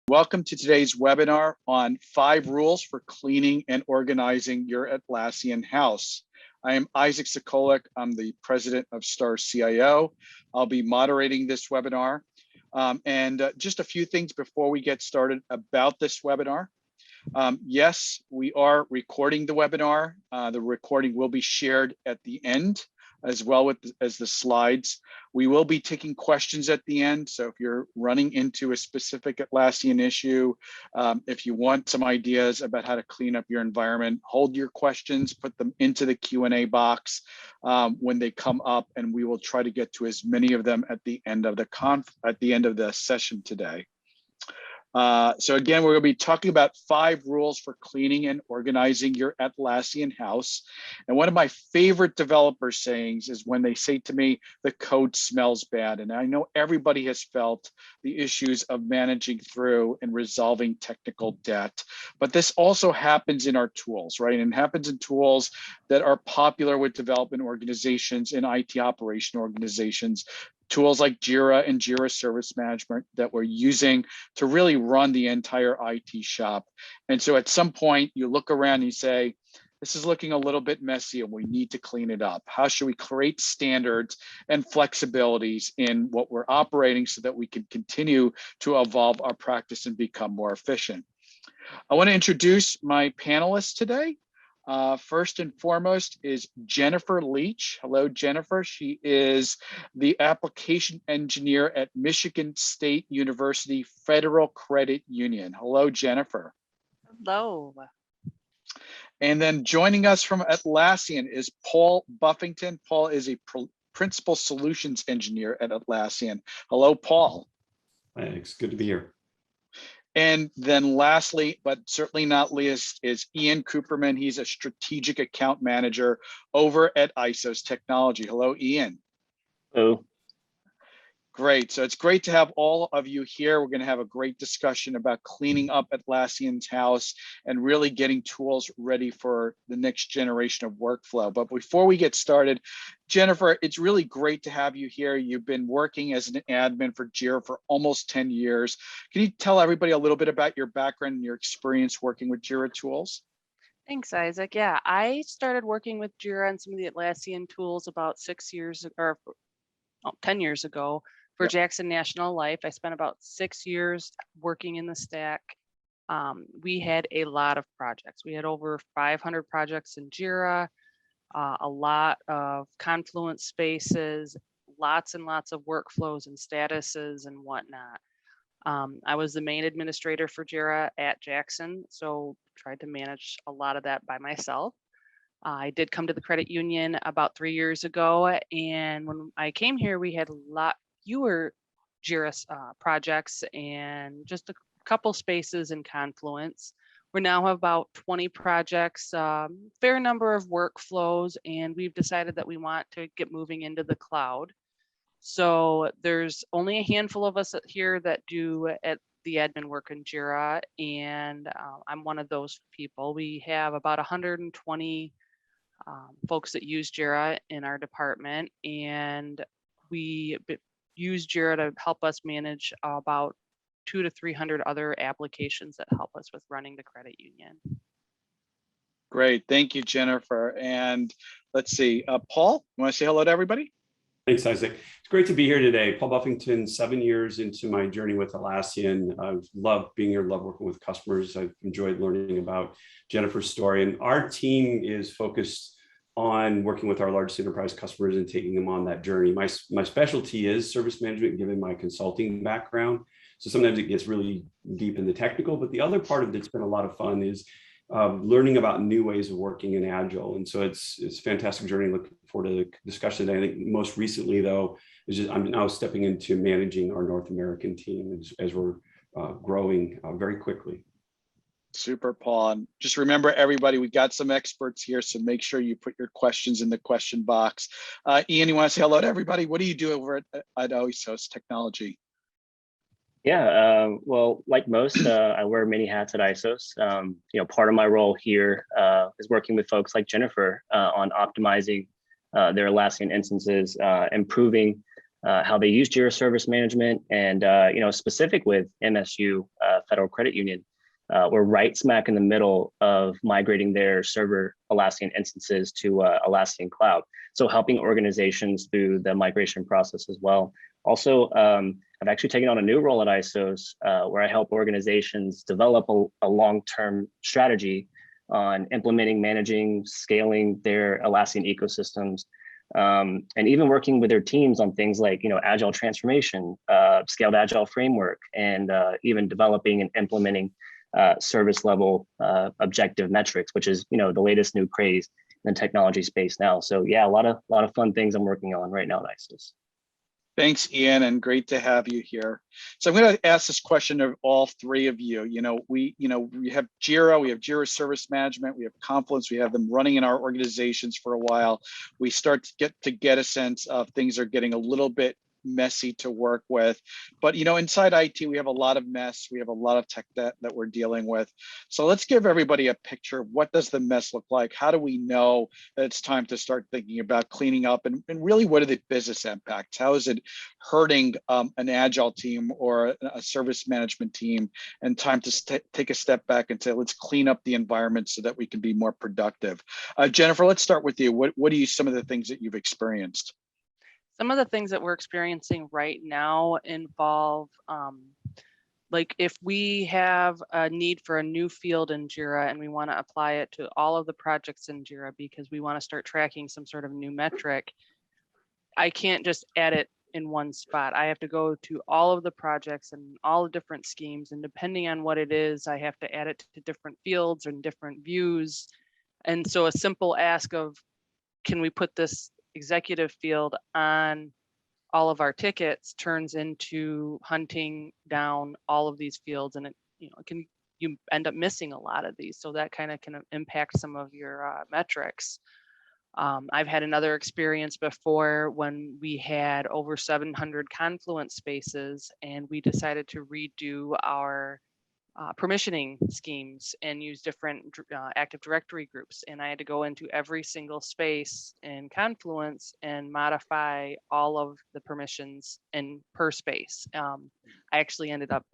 Welcome to today's webinar on 5 rules for cleaning and organizing your Atlassian house. I am Isaac Sikolik. I'm the president of Star CIO. I'll be moderating this webinar. Just a few things before we get started about this webinar. Yes, we are recording the webinar. The recording will be shared at the end as well as the slides. We will be taking questions at the end. So if you're running into a specific Atlassian issue, if you want some ideas about how to clean up your environment, hold your questions, put them into the Q&A box when they come up, and we will try to get to as many of them at the end of the session today. So again, we're going to be talking about 5 rules for cleaning and organizing your Atlassian house. And one of my favorite developer sayings is when they say to me, the code smells bad. And I know everybody has felt the issues of managing through and resolving technical debt. But this also happens in our tools, right? And happens in tools that are popular with development organizations and IT operation organizations. Tools like Jira and Jira Service Management that we're using to really run the entire IT shop. And so at some point you look around and you say, this is looking a little bit messy and we need to clean it up. How should we create standards and flexibilities in what we're operating so that we can continue to evolve our practice and become more efficient? I want to introduce my panelists today. First and foremost is Jennifer Leach. Hello, Jennifer. She is the application engineer at Michigan State University Federal Credit Union. Hello, Jennifer. Hello. And then joining us from Atlassian is Paul Buffington. Paul is a principal solutions engineer at Atlassian. Hello, Paul. Thanks. Good to be here. And then lastly, but certainly not least, is Ian Cooperman. He's a strategic account manager over at ISOS Technology. Hello, Ian. Hello. Great. So it's great to have all of you here. We're going to have a great discussion about cleaning up Atlassian's house and really getting tools ready for the next generation of workflow. But before we get started, Jennifer, it's really great to have you here. You've been working as an admin for Jira for almost 10 years. Can you tell everybody a little bit about your background and your experience working with Jira tools? Thanks, Isaac. Yeah, I started working with Jira and some of the Atlassian tools about 10 years ago. For Yep. Jackson National Life, I spent about 6 years working in the stack. We had a lot of projects. We had over 500 projects in Jira, a lot of Confluence spaces, lots and lots of workflows and statuses and whatnot. I was the main administrator for Jira at Jackson, so tried to manage a lot of that by myself. I did come to the credit union about 3 years ago, and when I came here, we had a lot fewer Jira projects and just a couple spaces in Confluence. We now have about 20 projects, fair number of workflows, and we've decided that we want to get moving into the cloud. So there's only a handful of us here that do the admin work in Jira, and I'm one of those people. We have about 120 folks that use Jira in our department, and we use Jira to help us manage about 200 to 300 other applications that help us with running the credit union. Great, thank you, Jennifer. And let's see, Paul, you want to say hello to everybody? Thanks, Isaac. It's great to be here today. Paul Buffington, 7 years into my journey with Atlassian. I've loved being here, loved working with customers. I've enjoyed learning about Jennifer's story. And our team is focused on working with our largest enterprise customers and taking them on that journey. My specialty is service management, given my consulting background. So sometimes it gets really deep in the technical, but the other part of it's been a lot of fun is learning about new ways of working in Agile. And so it's a fantastic journey. Looking forward to the discussion today. I think most recently though, I'm now stepping into managing our North American team as we're growing very quickly. Super, Paul. And just remember, everybody, we got some experts here, so make sure you put your questions in the question box. Ian, you want to say hello to everybody? What do you do over at ISOS Technology? Yeah, well, like most, I wear many hats at ISOS. Part of my role here is working with folks like Jennifer on optimizing their Atlassian instances, improving how they use Jira Service Management, and specific with MSU, Federal Credit Union. We're right smack in the middle of migrating their server Atlassian instances to Atlassian Cloud. So helping organizations through the migration process as well. Also, I've actually taken on a new role at ISOS where I help organizations develop a long-term strategy on implementing, managing, scaling their Atlassian ecosystems, and even working with their teams on things like agile transformation, scaled agile framework, and even developing and implementing service level objective metrics, which is the latest new craze in the technology space now. So yeah, a lot of fun things I'm working on right now at ISIS. Thanks, Ian, and great to have you here. So I'm going to ask this question of all three of you. We have Jira, we have Jira Service Management, we have Confluence, we have them running in our organizations for a while. We start to get a sense of things are getting a little bit messy to work with, but inside IT we have a lot of mess, we have a lot of tech debt that we're dealing with. So let's give everybody a picture of what does the mess look like. How do we know that it's time to start thinking about cleaning up, and really what are the business impacts? How is it hurting an agile team or a service management team, and time to take a step back and say, let's clean up the environment so that we can be more productive. Jennifer, let's start with you. What are some of the things that you've experienced? Some of the things that we're experiencing right now involve, like if we have a need for a new field in Jira and we want to apply it to all of the projects in Jira because we want to start tracking some sort of new metric, I can't just add it in one spot. I have to go to all of the projects and all the different schemes, and depending on what it is, I have to add it to different fields and different views. And so a simple ask of, can we put this executive field on all of our tickets, turns into hunting down all of these fields, and you end up missing a lot of these. So that kind of can impact some of your metrics. I've had another experience before when we had over 700 Confluence spaces, and we decided to redo our permissioning schemes and use different Active Directory groups. And I had to go into every single space in Confluence and modify all of the permissions per space. I actually ended up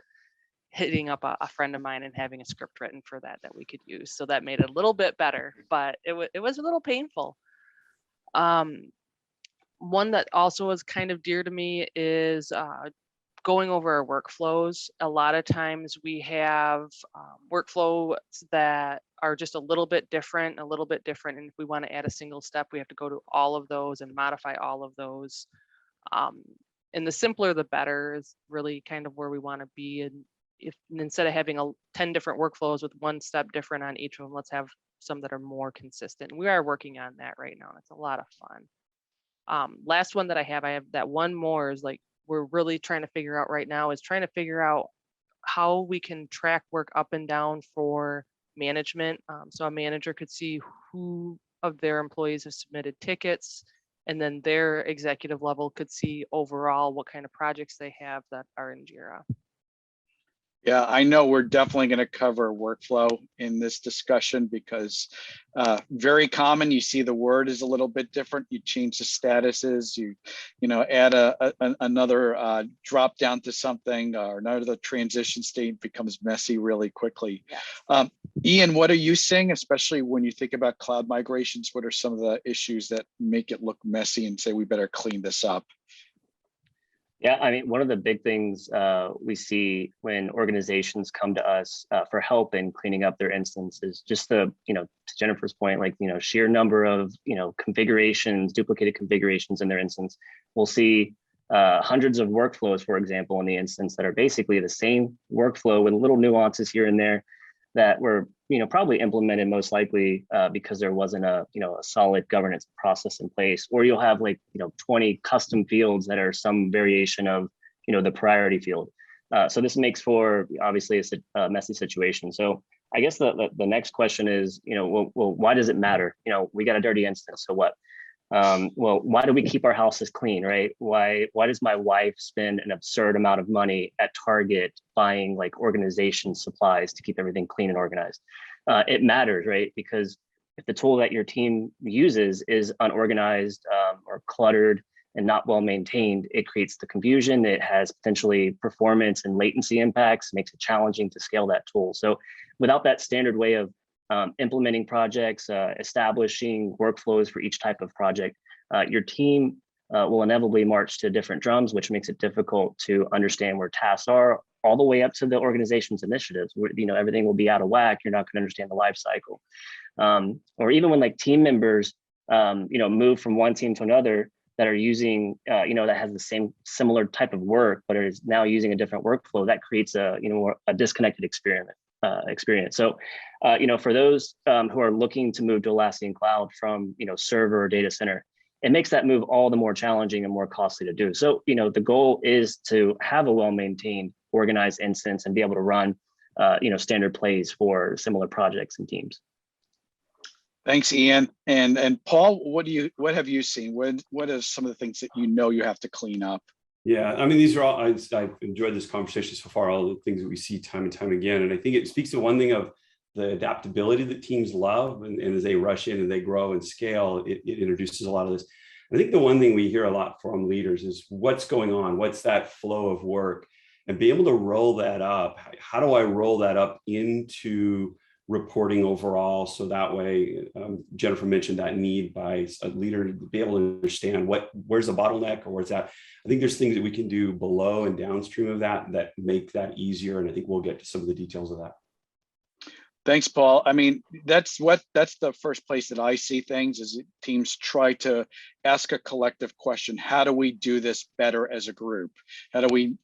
hitting up a friend of mine and having a script written for that we could use. So that made it a little bit better, but it was a little painful. One that also is kind of dear to me is going over our workflows. A lot of times we have workflows that are just a little bit different. And if we want to add a single step, we have to go to all of those and modify all of those. And the simpler, the better is really kind of where we want to be. And instead of having 10 different workflows with one step different on each of them, let's have some that are more consistent. We are working on that right now, and it's a lot of fun. Last one that I have that one more is like, we're really trying to figure out right now is trying to figure out how we can track work up and down for management. So a manager could see who of their employees have submitted tickets, and then their executive level could see overall what kind of projects they have that are in Jira. Yeah, I know we're definitely going to cover workflow in this discussion because very common. You see the word is a little bit different. You change the statuses. You add another drop down to something, or another transition state becomes messy really quickly. Yeah. Ian, what are you seeing, especially when you think about cloud migrations? What are some of the issues that make it look messy and say we better clean this up? Yeah, I mean, one of the big things we see when organizations come to us for help in cleaning up their instance is just to Jennifer's point, like, sheer number of, configurations, duplicated configurations in their instance. We'll see hundreds of workflows, for example, in the instance that are basically the same workflow with little nuances here and there that were, probably implemented most likely because there wasn't a solid governance process in place, or you'll have 20 custom fields that are some variation of, the priority field. So this makes for obviously a messy situation. So I guess the next question is, well, why does it matter? We got a dirty instance, so what? Well, why do we keep our houses clean, right? Why does my wife spend an absurd amount of money at Target buying organization supplies to keep everything clean and organized? It matters, right? Because if the tool that your team uses is unorganized or cluttered, and not well maintained, it creates the confusion. It has potentially performance and latency impacts, makes it challenging to scale that tool. So without that standard way of implementing projects, establishing workflows for each type of project, your team will inevitably march to different drums, which makes it difficult to understand where tasks are, all the way up to the organization's initiatives, where everything will be out of whack. You're not going to understand the life cycle. Or even when like team members move from one team to another that are using that has the same similar type of work, but is now using a different workflow, that creates a disconnected experience. So for those who are looking to move to Atlassian Cloud from server or data center, it makes that move all the more challenging and more costly to do. So the goal is to have a well-maintained, organized instance and be able to run standard plays for similar projects and teams. Thanks, Ian. And Paul, what have you seen? What are some of the things that you have to clean up? Yeah, I mean, these are all, I've enjoyed this conversation so far, all the things that we see time and time again. And I think it speaks to one thing of the adaptability that teams love. And as they rush in and they grow and scale, it introduces a lot of this. I think the one thing we hear a lot from leaders is what's going on? What's that flow of work? And be able to roll that up. How do I roll that up into reporting overall? So that way, Jennifer mentioned that need by a leader to be able to understand where's the bottleneck or where's that. I think there's things that we can do below and downstream of that make that easier. And I think we'll get to some of the details of that. Thanks, Paul. I mean, that's the first place that I see things is teams try to ask a collective question. How do we do this better as a group? How do we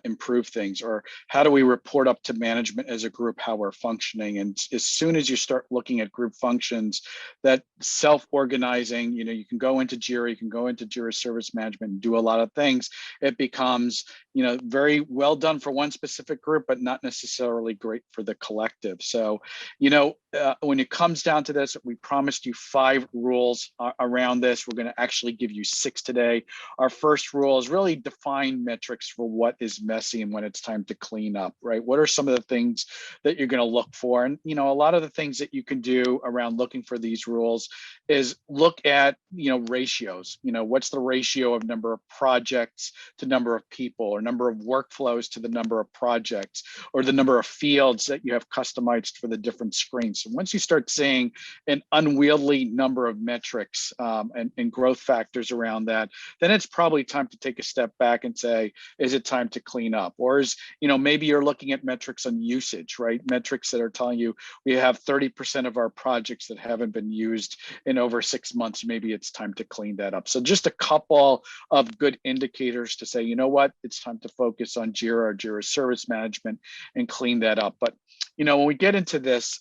improve things? Or how do we report up to management as a group how we're functioning? And as soon as you start looking at group functions, that self-organizing, you can go into Jira, you can go into Jira Service Management and do a lot of things. It becomes, very well done for one specific group, but not necessarily great for the collective. So, when it comes down to this, we promised you 5 rules around this. We're going to actually give you 6 today. Our first rule is really define metrics for what is messy and when it's time to clean up, right? What are some of the things that you're going to look for? And, a lot of the things that you can do around looking for these rules is look at, ratios. What's the ratio of number of projects to number of people, or number of workflows to the number of projects, or the number of fields that you have customized for the different screens. So once you start seeing an unwieldy number of metrics and growth factors around that, then it's probably time to take a step back and say, is it time to clean up? Or maybe you're looking at metrics on usage, right? Metrics that are telling you we have 30% of our projects that haven't been used in over 6 months. Maybe it's time to clean that up. So just a couple of good indicators to say, what, it's time to focus on Jira or Jira Service Management and clean that up. But when we get into this,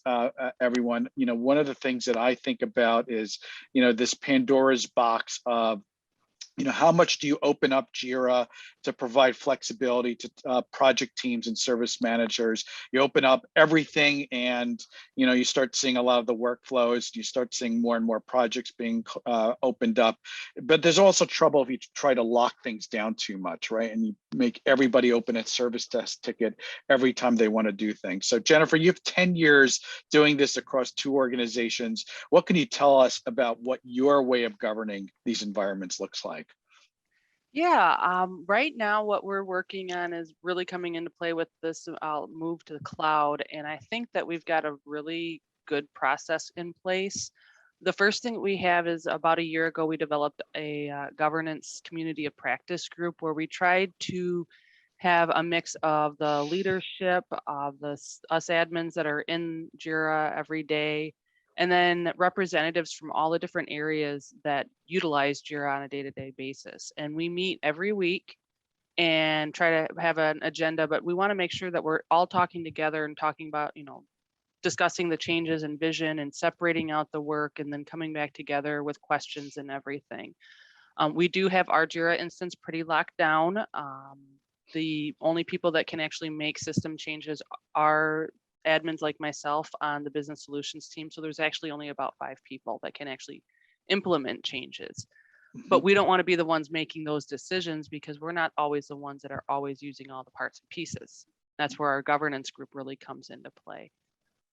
everyone, one of the things that I think about is, this Pandora's box of, how much do you open up Jira to provide flexibility to project teams and service managers? You open up everything and, you start seeing a lot of the workflows. You start seeing more and more projects being opened up. But there's also trouble if you try to lock things down too much, right? And you make everybody open a service desk ticket every time they want to do things. So Jennifer, you have 10 years doing this across 2 organizations. What can you tell us about what your way of governing these environments looks like? Yeah, right now what we're working on is really coming into play with this move to the cloud. And I think that we've got a really good process in place. The first thing we have is about a year ago, we developed a governance community of practice group where we tried to have a mix of the leadership of us admins that are in Jira every day, and then representatives from all the different areas that utilize Jira on a day-to-day basis. And we meet every week and try to have an agenda, but we want to make sure that we're all talking together and talking about, discussing the changes and vision and separating out the work and then coming back together with questions and everything. We do have our Jira instance pretty locked down. The only people that can actually make system changes are admins like myself on the business solutions team. So there's actually only about 5 people that can actually implement changes. But we don't want to be the ones making those decisions because we're not always the ones that are always using all the parts and pieces. That's where our governance group really comes into play.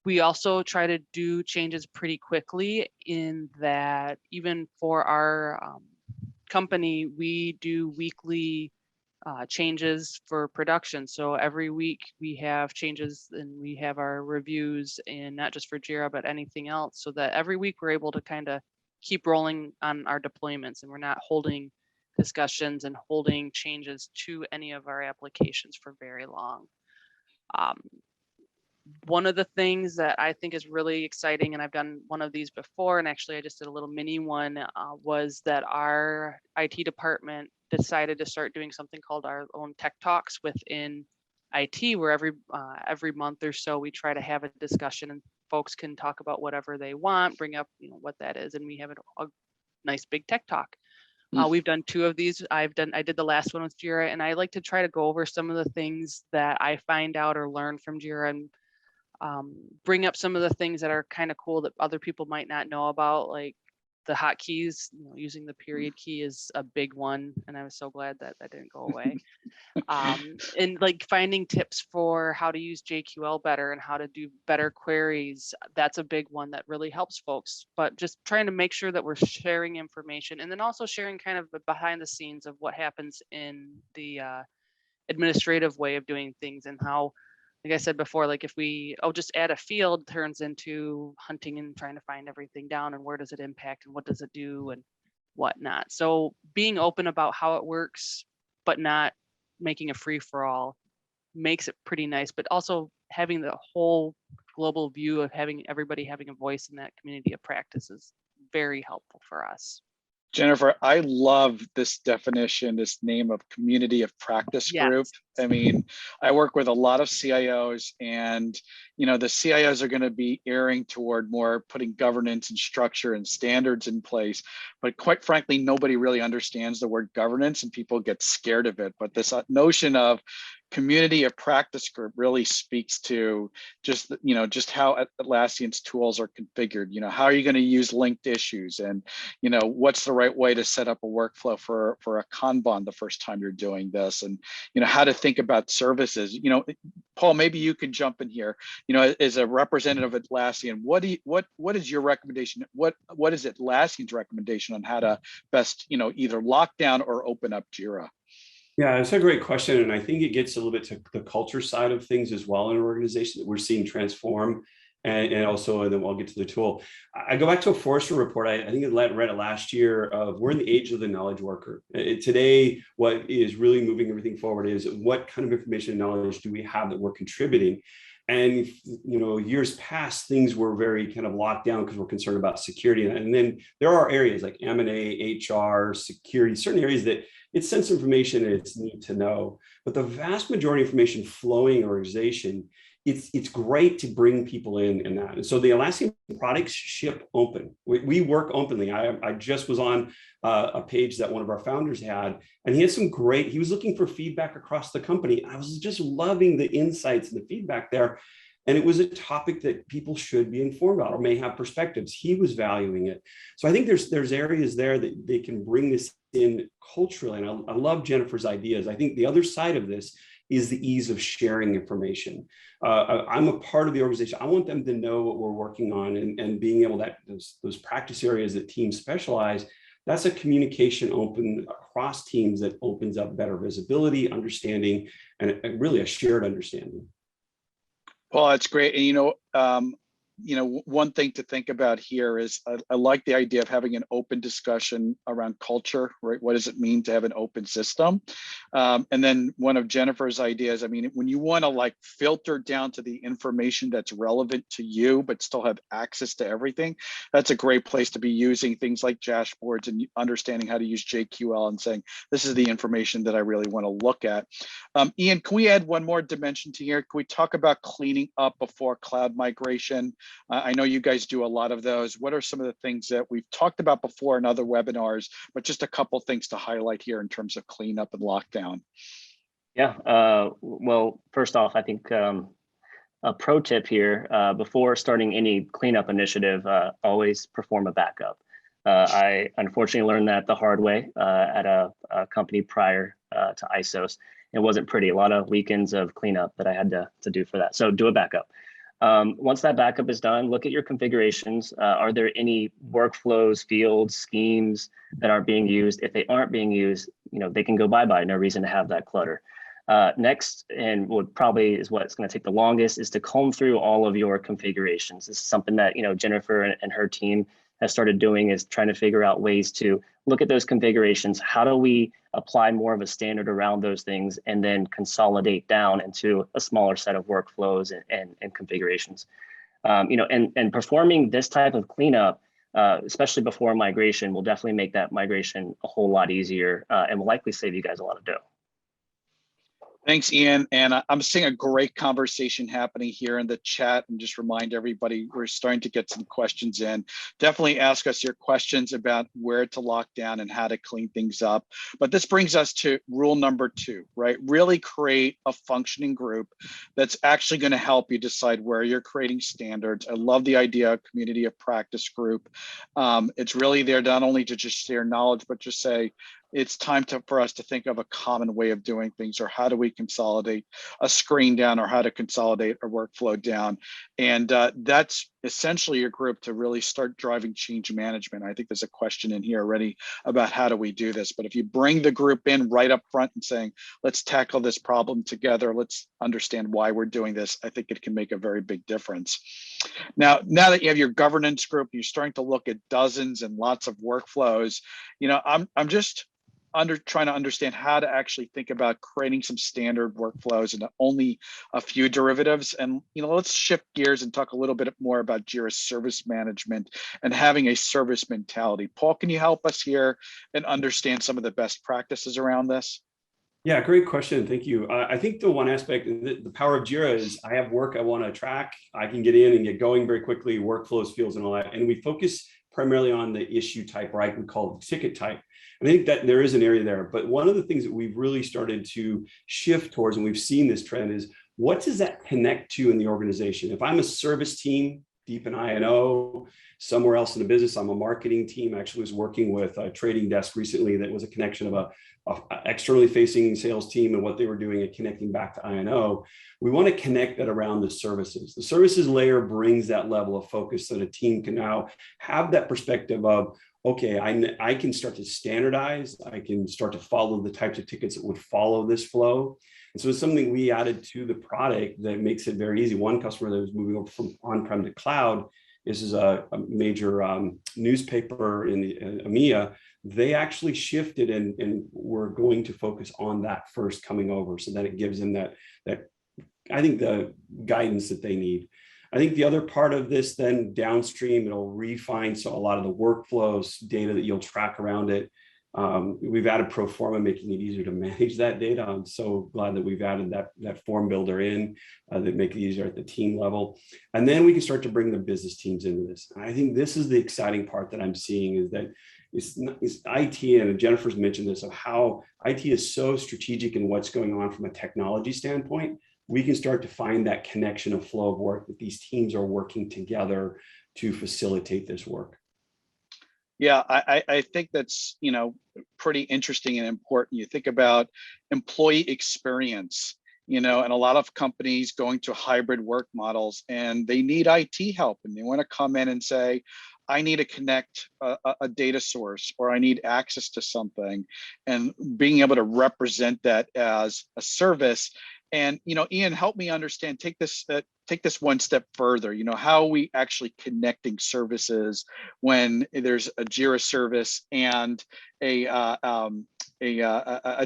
We also try to do changes pretty quickly in that even for our company, we do weekly changes for production. So every week we have changes and we have our reviews, and not just for Jira, but anything else, so that every week we're able to kind of keep rolling on our deployments, and we're not holding discussions and holding changes to any of our applications for very long. One of the things that I think is really exciting, and I've done one of these before, and actually I just did a little mini one, was that our IT department decided to start doing something called our own tech talks within IT, where every month or so we try to have a discussion, and folks can talk about whatever they want, bring up what that is, and we have a nice big tech talk. We've done 2 of these. I did the last one with Jira, and I like to try to go over some of the things that I find out or learn from Jira, and bring up some of the things that are kind of cool that other people might not know about, like the hotkeys. Using the period key is a big one, and I was so glad that that didn't go away. And like finding tips for how to use JQL better and how to do better queries. That's a big one that really helps folks, but just trying to make sure that we're sharing information, and then also sharing kind of the behind the scenes of what happens in the administrative way of doing things, and how, like I said before, like if we just add a field, turns into hunting and trying to find everything down, and where does it impact and what does it do and whatnot. So being open about how it works, but not making a free for all, makes it pretty nice. But also having the whole global view of having everybody having a voice in that community of practice is very helpful for us. Jennifer, I love this definition, this name of community of practice group. Yes. I mean, I work with a lot of CIOs, and the CIOs are going to be erring toward more putting governance and structure and standards in place. But quite frankly, nobody really understands the word governance, and people get scared of it. But this notion of community of practice group really speaks to just how Atlassian's tools are configured. How are you going to use linked issues, and what's the right way to set up a workflow for a Kanban the first time you're doing this, and how to think about services. Paul, maybe you could jump in here. As a representative of Atlassian, what is your recommendation? What is Atlassian's recommendation on how to best either lock down or open up Jira? Yeah, it's a great question. And I think it gets a little bit to the culture side of things as well in an organization that we're seeing transform. And also, and then I'll get to the tool. I go back to a Forrester report. I think I read it last year of we're in the age of the knowledge worker. Today, what is really moving everything forward is what kind of information and knowledge do we have that we're contributing? And years past, things were very kind of locked down because we're concerned about security. And then there are areas like M&A, HR, security, certain areas that it's sensitive information and it's need to know. But the vast majority of information flowing in an organization, it's great to bring people in that. And so the Atlassian products ship open. We work openly. I just was on a page that one of our founders had, and he had he was looking for feedback across the company. I was just loving the insights and the feedback there. And it was a topic that people should be informed about or may have perspectives. He was valuing it. So I think there's areas there that they can bring this in culturally. And I love Jennifer's ideas. I think the other side of this is the ease of sharing information. I'm a part of the organization. I want them to know what we're working on, and being able to, those practice areas that teams specialize, that's a communication open across teams that opens up better visibility, understanding, and really a shared understanding. Well, that's great. And one thing to think about here is I like the idea of having an open discussion around culture, right? What does it mean to have an open system? And then one of Jennifer's ideas, I mean, when you want to filter down to the information that's relevant to you, but still have access to everything, that's a great place to be using things like dashboards and understanding how to use JQL and saying, this is the information that I really want to look at. Ian, can we add one more dimension to here? Can we talk about cleaning up before cloud migration? I know you guys do a lot of those. What are some of the things that we've talked about before in other webinars, but just a couple things to highlight here in terms of cleanup and lockdown? Yeah, well, first off, I think a pro tip here, before starting any cleanup initiative, always perform a backup. I unfortunately learned that the hard way at a company prior to ISOs. It wasn't pretty, a lot of weekends of cleanup that I had to do for that. So do a backup. Once that backup is done, look at your configurations. Are there any workflows, fields, schemes that aren't being used? If they aren't being used, they can go bye-bye. No reason to have that clutter. Next, and what probably is what's going to take the longest, is to comb through all of your configurations. This is something that Jennifer and her team has started doing, is trying to figure out ways to look at those configurations. How do we apply more of a standard around those things and then consolidate down into a smaller set of workflows and configurations? And performing this type of cleanup, especially before migration, will definitely make that migration a whole lot easier and will likely save you guys a lot of dough. Thanks, Ian. And I'm seeing a great conversation happening here in the chat, and just remind everybody, we're starting to get some questions in. Definitely ask us your questions about where to lock down and how to clean things up. But this brings us to rule number 2, right? Really create a functioning group that's actually going to help you decide where you're creating standards. I love the idea of community of practice group. It's really there not only to just share knowledge, but just say, it's time for us to think of a common way of doing things, or how do we consolidate a screen down, or how to consolidate a workflow down. And that's essentially your group to really start driving change management. I think there's a question in here already about how do we do this, but if you bring the group in right up front and saying, let's tackle this problem together, let's understand why we're doing this, I think it can make a very big difference. Now that you have your governance group, you're starting to look at dozens and lots of workflows. I'm just trying to understand how to actually think about creating some standard workflows and only a few derivatives. And let's shift gears and talk a little bit more about Jira service management and having a service mentality. Paul, can you help us here and understand some of the best practices around this? Yeah, great question. Thank you. I think the one aspect, the power of Jira is I have work I want to track. I can get in and get going very quickly, workflows, fields, and all that. And we focus primarily on the issue type, or I can call it ticket type. I think that there is an area there, but one of the things that we've really started to shift towards, and we've seen this trend, is what does that connect to in the organization? If I'm a service team, deep in I&O, somewhere else in the business, I'm a marketing team. I actually was working with a trading desk recently that was a connection of a externally facing sales team and what they were doing and connecting back to I&O. We want to connect that around the services. The services layer brings that level of focus so the team can now have that perspective of, okay, I can start to standardize. I can start to follow the types of tickets that would follow this flow. And so it's something we added to the product that makes it very easy. One customer that was moving over from on-prem to cloud, this is a major newspaper in the EMEA. They actually shifted and were going to focus on that first coming over, so that it gives them that I think the guidance that they need. I think the other part of this, then downstream, it'll refine so a lot of the workflows, data that you'll track around it. We've added pro forma, making it easier to manage that data. I'm so glad that we've added that form builder in that make it easier at the team level. And then we can start to bring the business teams into this. And I think this is the exciting part that I'm seeing, is that it's IT, and Jennifer's mentioned this, of how IT is so strategic in what's going on from a technology standpoint. We can start to find that connection of flow of work, that these teams are working together to facilitate this work. Yeah, I think that's pretty interesting and important. You think about employee experience, and a lot of companies going to hybrid work models, and they need IT help, and they want to come in and say, I need to connect a data source, or I need access to something, and being able to represent that as a service. And Ian, help me understand. Take this one step further. How are we actually connecting services when there's a Jira service and a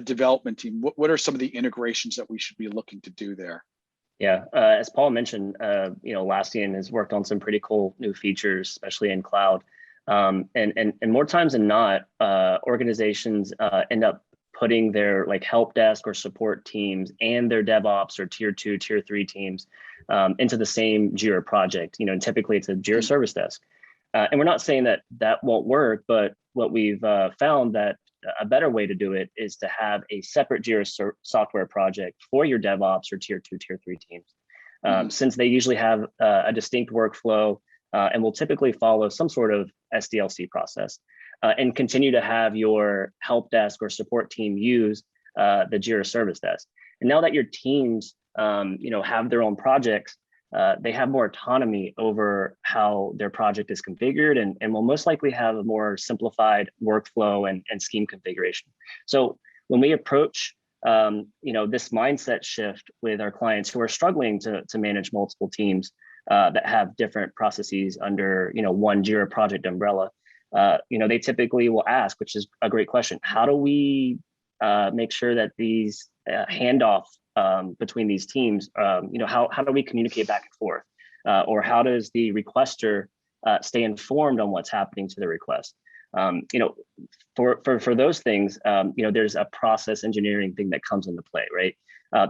development team? What are some of the integrations that we should be looking to do there? Yeah, as Paul mentioned, Atlassian has worked on some pretty cool new features, especially in cloud. And more times than not, organizations end up putting their help desk or support teams and their DevOps or tier 2, tier 3 teams into the same Jira project. And typically it's a Jira service desk. And we're not saying that won't work, but what we've found that a better way to do it is to have a separate Jira software project for your DevOps or tier 2, tier 3 teams, since they usually have a distinct workflow and will typically follow some sort of SDLC process. And continue to have your help desk or support team use the Jira service desk. And now that your teams, have their own projects, they have more autonomy over how their project is configured and will most likely have a more simplified workflow and scheme configuration. So when we approach this mindset shift with our clients who are struggling to manage multiple teams that have different processes under one Jira project umbrella, they typically will ask, which is a great question, how do we make sure that these handoff between these teams, how do we communicate back and forth? Or how does the requester stay informed on what's happening to the request? For those things, there's a process engineering thing that comes into play, right?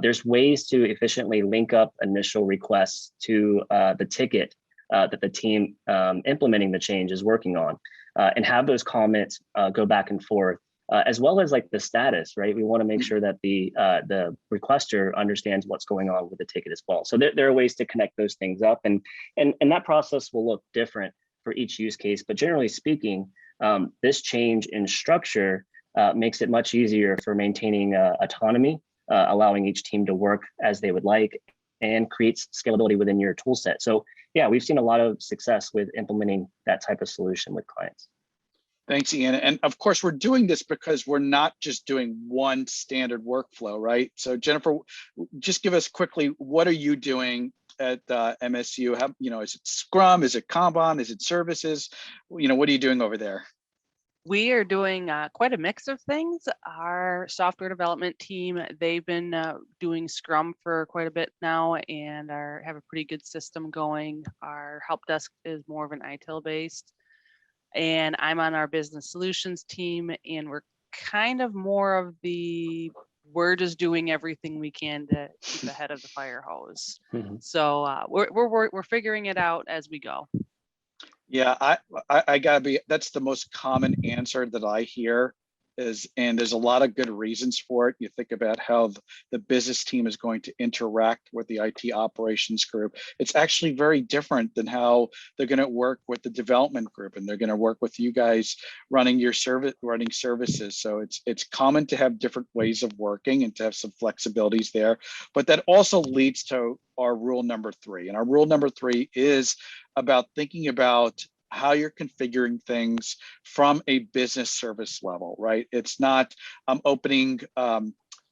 There's ways to efficiently link up initial requests to the ticket that the team implementing the change is working on, and have those comments go back and forth, as well as like the status, right? We want to make sure that the requester understands what's going on with the ticket as well. So there are ways to connect those things up, and that process will look different for each use case. But generally speaking, this change in structure makes it much easier for maintaining autonomy, allowing each team to work as they would like, and creates scalability within your tool set. So yeah, we've seen a lot of success with implementing that type of solution with clients. Thanks, Ian. And of course, we're doing this because we're not just doing one standard workflow, right? So Jennifer, just give us quickly, what are you doing at MSU? How, is it Scrum? Is it Kanban? Is it services? What are you doing over there? We are doing quite a mix of things. Our software development team, they've been doing Scrum for quite a bit now and have a pretty good system going. Our help desk is more of an ITIL based. And I'm on our business solutions team, and we're kind of more of we're just doing everything we can to keep ahead of the fire hose. Mm-hmm. So we're figuring it out as we go. Yeah, I gotta be, that's the most common answer that I hear and there's a lot of good reasons for it. You think about how the business team is going to interact with the IT operations group. It's actually very different than how they're going to work with the development group, and they're going to work with you guys running services. So it's common to have different ways of working and to have some flexibilities there. But that also leads to our rule number 3. And our rule number 3 is about thinking about how you're configuring things from a business service level, right? It's not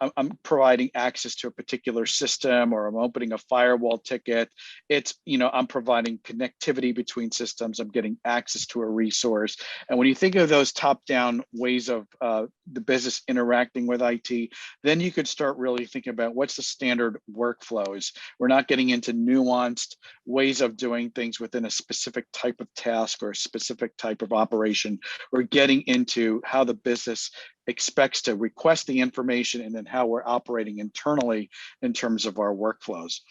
I'm providing access to a particular system, or I'm opening a firewall ticket. It's, I'm providing connectivity between systems. I'm getting access to a resource. And when you think of those top-down ways of the business interacting with IT, then you could start really thinking about what's the standard workflows. We're not getting into nuanced ways of doing things within a specific type of task or a specific type of operation. We're getting into how the business expects to request the information, and then how we're operating internally in terms of our workflows.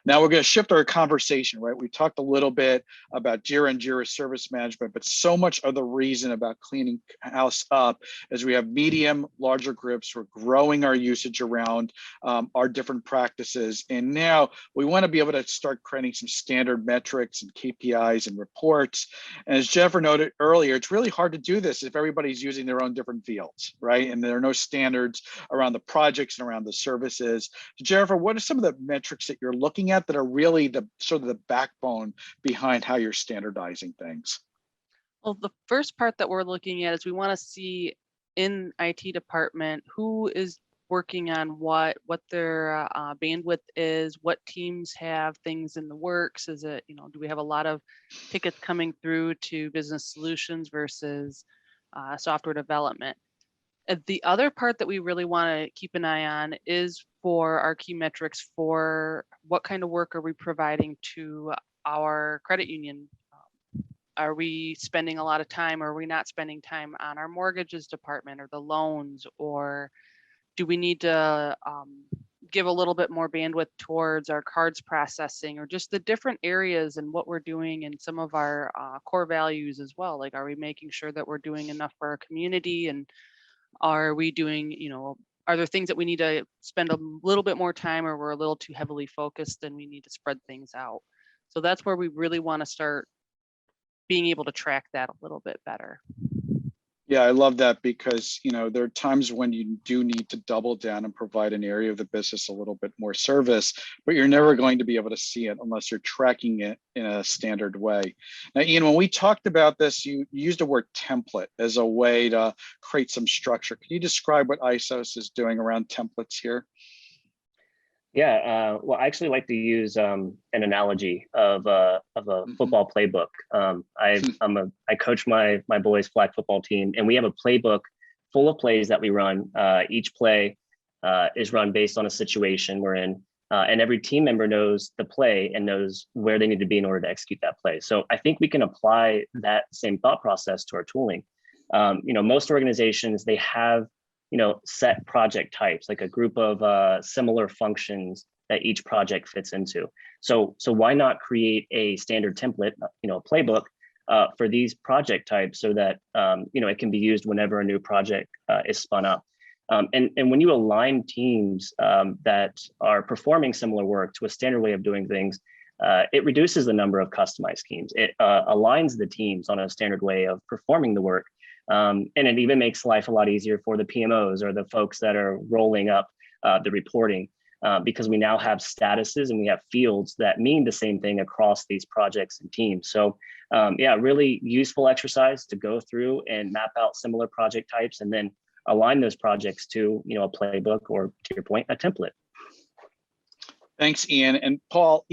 Now we're going to shift our conversation, right? We talked a little bit about Jira and Jira Service Management, but so much of the reason about cleaning house up is we have medium, larger groups. We're growing our usage around our different practices. And now we want to be able to start creating some standard metrics and KPIs and reports. And as Jennifer noted earlier, it's really hard to do this if everybody's using their own different fields, right? And there are no standards around the projects and around the services. So Jennifer, what are some of the metrics that you're looking at that are really the sort of the backbone behind how you're standardizing things? Well, the first part that we're looking at is we want to see in IT department who is working on what their bandwidth is, what teams have things in the works. Is it, do we have a lot of tickets coming through to business solutions versus software development? The other part that we really want to keep an eye on is for our key metrics for what kind of work are we providing to our credit union. Are we spending a lot of time, or are we not spending time on our mortgages department or the loans, or do we need to give a little bit more bandwidth towards our cards processing, or just the different areas and what we're doing in some of our core values as well? Like, are we making sure that we're doing enough for our community, and are we doing, are there things that we need to spend a little bit more time, or we're a little too heavily focused and we need to spread things out? So that's where we really want to start being able to track that a little bit better. Yeah, I love that because, there are times when you do need to double down and provide an area of the business a little bit more service, but you're never going to be able to see it unless you're tracking it in a standard way. Now, Ian, when we talked about this, you used the word template as a way to create some structure. Can you describe what ISOS is doing around templates here? Yeah, well, I actually like to use an analogy of a football playbook. I coach my boys' flag football team, and we have a playbook full of plays that we run. Each play is run based on a situation we're in, and every team member knows the play and knows where they need to be in order to execute that play. So I think we can apply that same thought process to our tooling. Most organizations, they have set project types, like a group of similar functions that each project fits into. So why not create a standard template, a playbook for these project types so that it can be used whenever a new project is spun up. And when you align teams that are performing similar work to a standard way of doing things, it reduces the number of customized schemes. It aligns the teams on a standard way of performing the work. And it even makes life a lot easier for the PMOs or the folks that are rolling up the reporting because we now have statuses and we have fields that mean the same thing across these projects and teams. So yeah, really useful exercise to go through and map out similar project types and then align those projects to a playbook or, to your point, a template. Thanks, Ian. And Paul,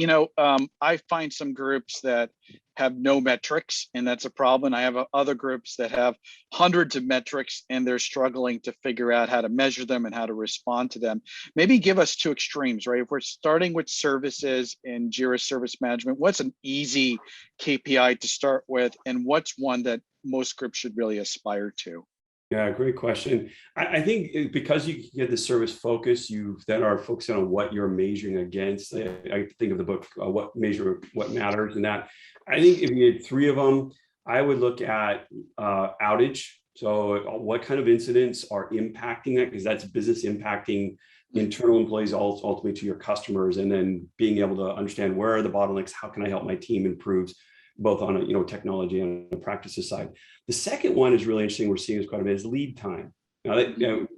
I find some groups that have no metrics, and that's a problem. I have other groups that have hundreds of metrics, and they're struggling to figure out how to measure them and how to respond to them. Maybe give us two extremes, right? If we're starting with services and Jira Service Management, what's an easy KPI to start with, and what's one that most groups should really aspire to? Yeah, great question. I think because you get the service focus, you then are focusing on what you're measuring against. I think of the book, What Matters, and that. I think if you had three of them, I would look at outage. So what kind of incidents are impacting that? Because that's business impacting internal employees, ultimately to your customers, and then being able to understand where are the bottlenecks, how can I help my team improve, both on a technology and the practices side. The second one is really interesting. We're seeing this quite a bit is lead time. Now,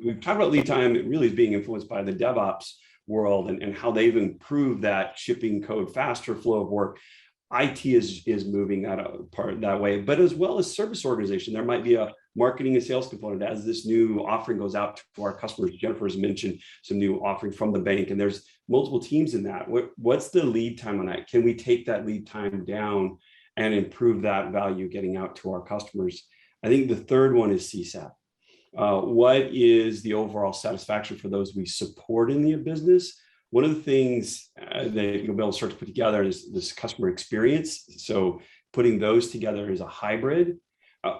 we've talked about lead time. It really is being influenced by the DevOps world and how they've improved that shipping code faster flow of work. IT is moving that way, but as well as service organization, there might be a marketing and sales component as this new offering goes out to our customers. Jennifer has mentioned some new offering from the bank, and there's multiple teams in that. What's the lead time on that? Can we take that lead time down and improve that value getting out to our customers? I think the third one is CSAT. What is the overall satisfaction for those we support in the business? One of the things that you'll be able to start to put together is this customer experience. So putting those together is a hybrid.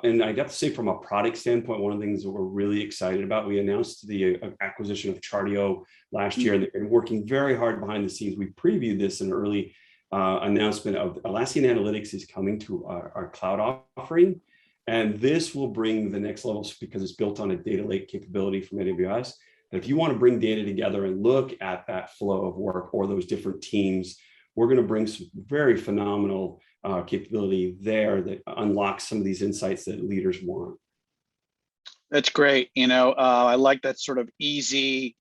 And I got to say, from a product standpoint, one of the things that we're really excited about, we announced the acquisition of Chartio last year, and they've been working very hard behind the scenes. We previewed this in early announcement of Atlassian Analytics is coming to our cloud offering. And this will bring the next levels because it's built on a data lake capability from AWS. And if you want to bring data together and look at that flow of work or those different teams, we're going to bring some very phenomenal capability there that unlocks some of these insights that leaders want. That's great. I like that sort of easy,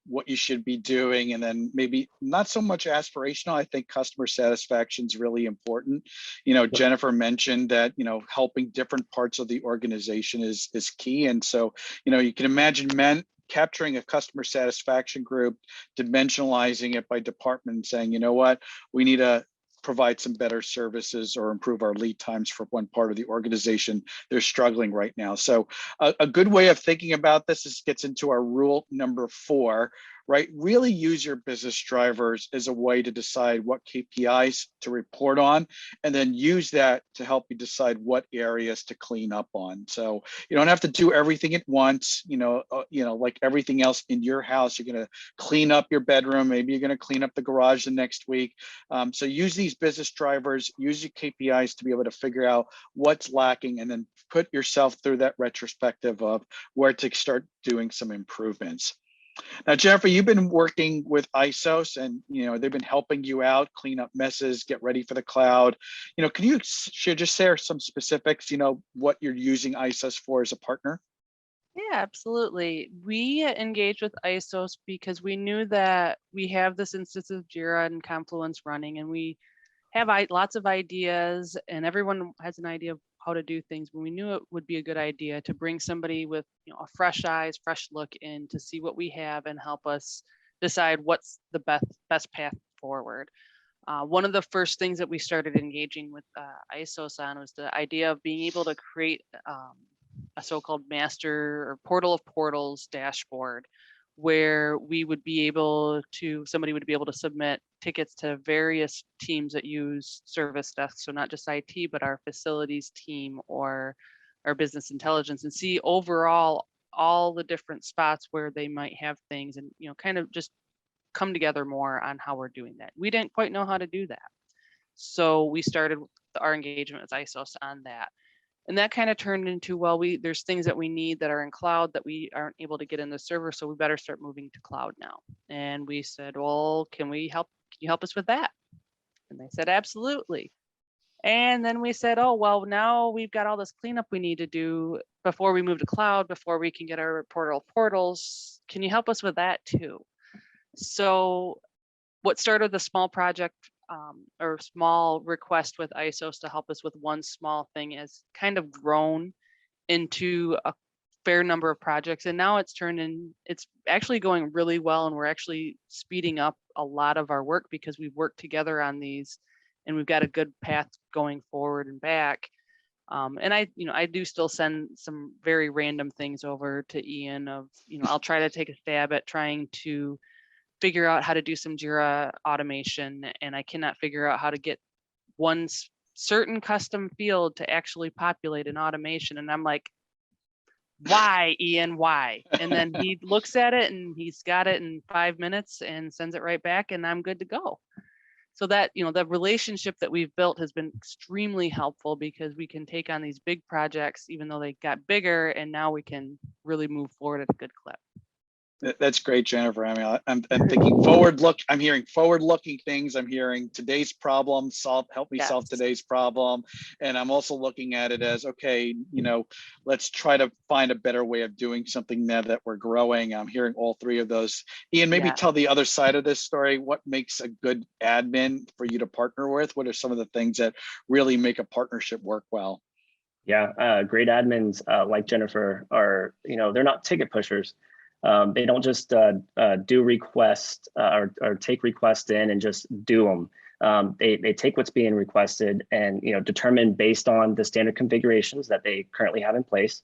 what you should be doing, and then maybe not so much aspirational. I think customer satisfaction is really important. Jennifer mentioned that, helping different parts of the organization is key. And so, you can imagine capturing a customer satisfaction group, dimensionalizing it by department and saying, you know what, we need to provide some better services or improve our lead times for one part of the organization. They're struggling right now. So a good way of thinking about this gets into our rule number 4, right? Really use your business drivers as a way to decide what KPIs to report on, and then use that to help you decide what areas to clean up on. So you don't have to do everything at once. Like everything else in your house, you're going to clean up your bedroom. Maybe you're going to clean up the garage the next week. So use these business drivers, use your KPIs to be able to figure out what's lacking, and then put yourself through that retrospective of where to start doing some improvements. Now, Jennifer, you've been working with ISOs, and they've been helping you out, clean up messes, get ready for the cloud. Can you just share some specifics? What you're using ISOs for as a partner? Yeah, absolutely. We engaged with ISOs because we knew that we have this instance of Jira and Confluence running, and we have lots of ideas, and everyone has an idea of how to do things. But we knew it would be a good idea to bring somebody with a fresh eyes, fresh look in to see what we have and help us decide what's the best path forward. One of the first things that we started engaging with ISOs on was the idea of being able to create a so-called master or portal of portals dashboard, where we would be able to, somebody would be able to submit tickets to various teams that use service desks. So not just IT, but our facilities team or our business intelligence, and see overall all the different spots where they might have things, and kind of just come together more on how we're doing that. We didn't quite know how to do that. So we started our engagement with ISOs on that. And that kind of turned into, well, there's things that we need that are in cloud that we aren't able to get in the server, so we better start moving to cloud now. And we said, well, can you help us with that? And they said, absolutely. And then we said, oh, well, now we've got all this cleanup we need to do before we move to cloud, before we can get our portals. Can you help us with that too? So what started the small project or small request with ISOs to help us with one small thing has kind of grown into a fair number of projects. And now it's actually going really well. And we're actually speeding up a lot of our work because we've worked together on these and we've got a good path going forward and back. And I do still send some very random things over to Ian of, I'll try to take a stab at trying to figure out how to do some Jira automation, and I cannot figure out how to get one certain custom field to actually populate an automation. And I'm like, why, Ian, why? And then he looks at it and he's got it in 5 minutes and sends it right back, and I'm good to go. So that, the relationship that we've built has been extremely helpful because we can take on these big projects, even though they got bigger, and now we can really move forward at a good clip. That's great, Jennifer. I mean, I'm thinking forward look. I'm hearing forward-looking things. I'm hearing today's problem help me solve today's problem, and I'm also looking at it as, okay, let's try to find a better way of doing something now that we're growing. I'm hearing all three of those. Ian, maybe tell the other side of this story. What makes a good admin for you to partner with? What are some of the things that really make a partnership work well? Yeah, great admins like Jennifer are, they're not ticket pushers. They don't just do requests or take requests in and just do them. They take what's being requested and determine based on the standard configurations that they currently have in place,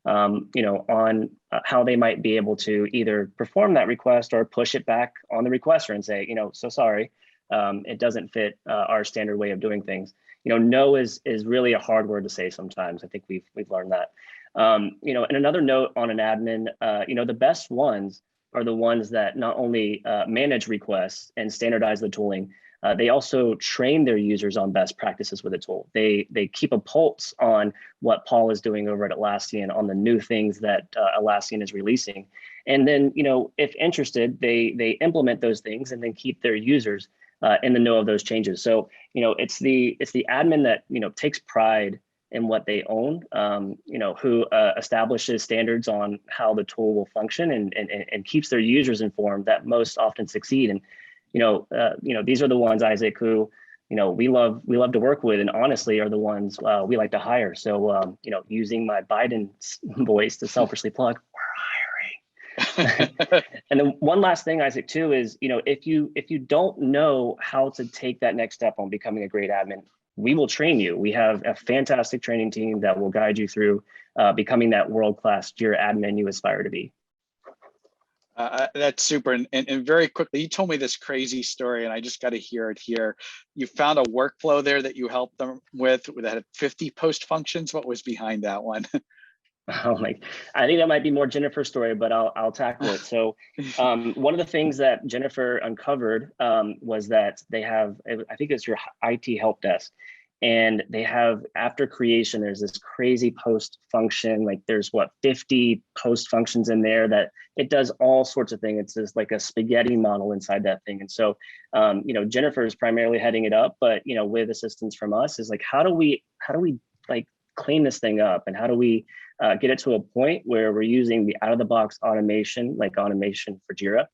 on how they might be able to either perform that request or push it back on the requester and say, so sorry, it doesn't fit our standard way of doing things. No is really a hard word to say sometimes. I think we've learned that. And another note on an admin, the best ones are the ones that not only manage requests and standardize the tooling, they also train their users on best practices with the tool. They keep a pulse on what Paul is doing over at Atlassian on the new things that Atlassian is releasing. And then, if interested, they implement those things and then keep their users in the know of those changes. So, it's the admin that, takes pride in what they own, who establishes standards on how the tool will function and keeps their users informed that most often succeed. And, these are the ones, Isaac, who, we love to work with, and honestly are the ones we like to hire. So, using my Biden voice to selfishly plug, we're hiring. And then one last thing, Isaac, too, is, if you don't know how to take that next step on becoming a great admin, we will train you. We have a fantastic training team that will guide you through becoming that world-class Jira admin you aspire to be. That's super. And very quickly, you told me this crazy story, and I just got to hear it here. You found a workflow there that you helped them with that had 50 post functions. What was behind that one? Oh my! I think that might be more Jennifer's story, but I'll tackle it. So, one of the things that Jennifer uncovered was that they have, I think it's your IT help desk, And they have, after creation, there's this crazy post function, like there's what, 50 post functions in there that it does all sorts of things. It's just like a spaghetti model inside that thing. And so, Jennifer is primarily heading it up, but, with assistance from us is like, how do we like clean this thing up? And how do we get it to a point where we're using the out of the box automation, like automation for Jira?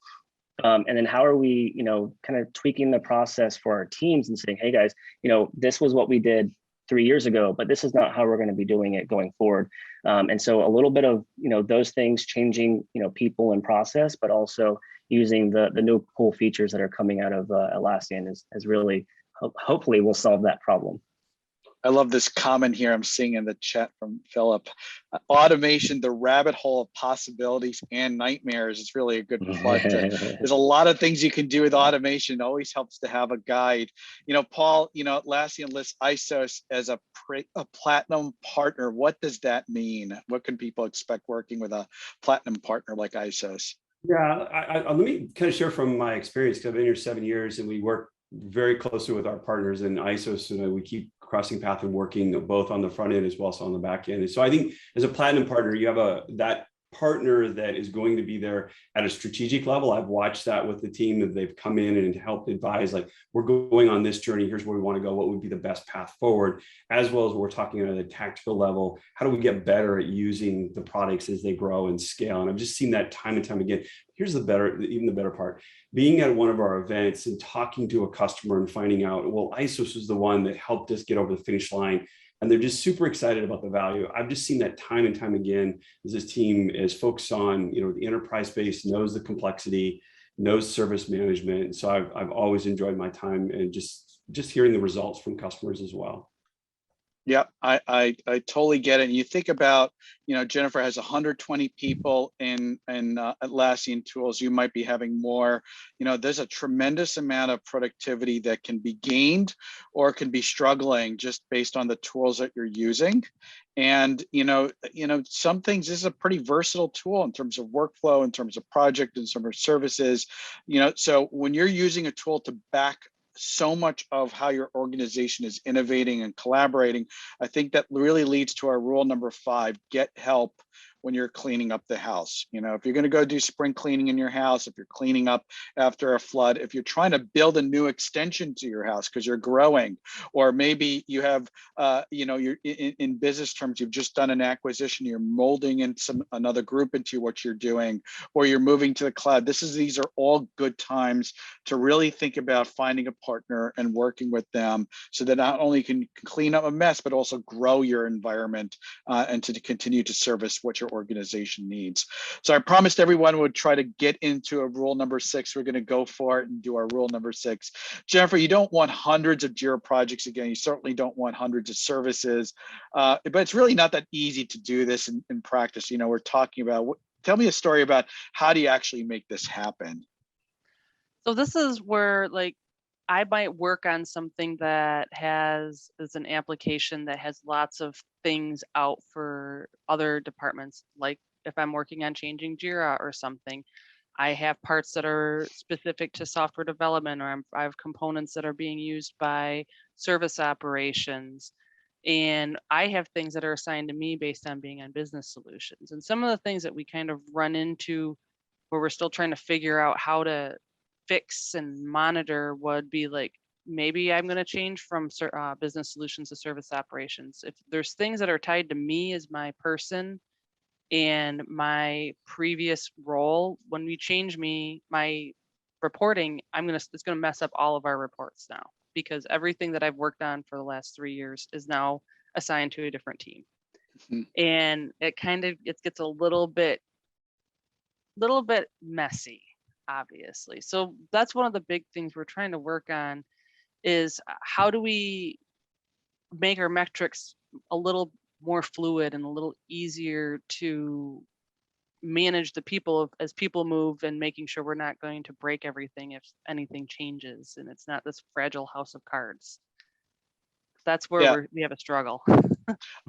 And then how are we, kind of tweaking the process for our teams and saying, hey guys, this was what we did 3 years ago, but this is not how we're going to be doing it going forward. And so a little bit of, those things changing, people and process, but also using the new cool features that are coming out of Atlassian has really, hopefully will solve that problem. I love this comment here I'm seeing in the chat from Philip. Automation, the rabbit hole of possibilities and nightmares is really a good plug. There's a lot of things you can do with automation. It always helps to have a guide. Paul, Atlassian lists ISOs as a platinum partner. What does that mean? What can people expect working with a platinum partner like ISOs? Yeah, let me kind of share from my experience, because I've been here 7 years and we work very closely with our partners in ISOs. We keep crossing path and working both on the front end as well as on the back end. And so I think as a platinum partner, you have that partner that is going to be there at a strategic level. I've watched that with the team, that they've come in and helped advise, like, we're going on this journey, here's where we want to go, what would be the best path forward, as well as we're talking at a tactical level, how do we get better at using the products as they grow and scale. And I've just seen that time and time again. Here's even the better part, being at one of our events and talking to a customer and finding out, well, ISOS was the one that helped us get over the finish line. And they're just super excited about the value. I've just seen that time and time again, as this team is focused on, the enterprise space, knows the complexity, knows service management. So I've always enjoyed my time and just hearing the results from customers as well. Yeah, I totally get it. And you think about, Jennifer has 120 people in Atlassian tools. You might be having more. There's a tremendous amount of productivity that can be gained or can be struggling just based on the tools that you're using. And some things, this is a pretty versatile tool in terms of workflow, in terms of project, in terms of services. So when you're using a tool to back so much of how your organization is innovating and collaborating, I think that really leads to our rule number 5, get help when you're cleaning up the house. If you're going to go do spring cleaning in your house, if you're cleaning up after a flood, if you're trying to build a new extension to your house because you're growing, or maybe you have, you're in business terms, you've just done an acquisition, you're molding in another group into what you're doing, or you're moving to the cloud. These are all good times to really think about finding a partner and working with them, so that not only can clean up a mess, but also grow your environment and to continue to service what your organization needs. So I promised everyone would try to get into a rule number 6. We're going to go for it and do our rule number 6. Jennifer, you don't want hundreds of Jira projects again. You certainly don't want hundreds of services, but it's really not that easy to do this in practice. We're talking about, tell me a story about how do you actually make this happen? So this is where, like, I might work on something that is an application that has lots of things out for other departments. Like if I'm working on changing Jira or something, I have parts that are specific to software development, or I have components that are being used by service operations. And I have things that are assigned to me based on being on business solutions. And some of the things that we kind of run into where we're still trying to figure out how to fix and monitor would be like, maybe I'm going to change from business solutions to service operations. If there's things that are tied to me as my person and my previous role, when we change my reporting, it's going to mess up all of our reports now, because everything that I've worked on for the last 3 years is now assigned to a different team. Mm-hmm. And it gets a little bit messy, obviously. So that's one of the big things we're trying to work on, is how do we make our metrics a little more fluid and a little easier to manage the people as people move, and making sure we're not going to break everything if anything changes, and it's not this fragile house of cards. That's where we have a struggle.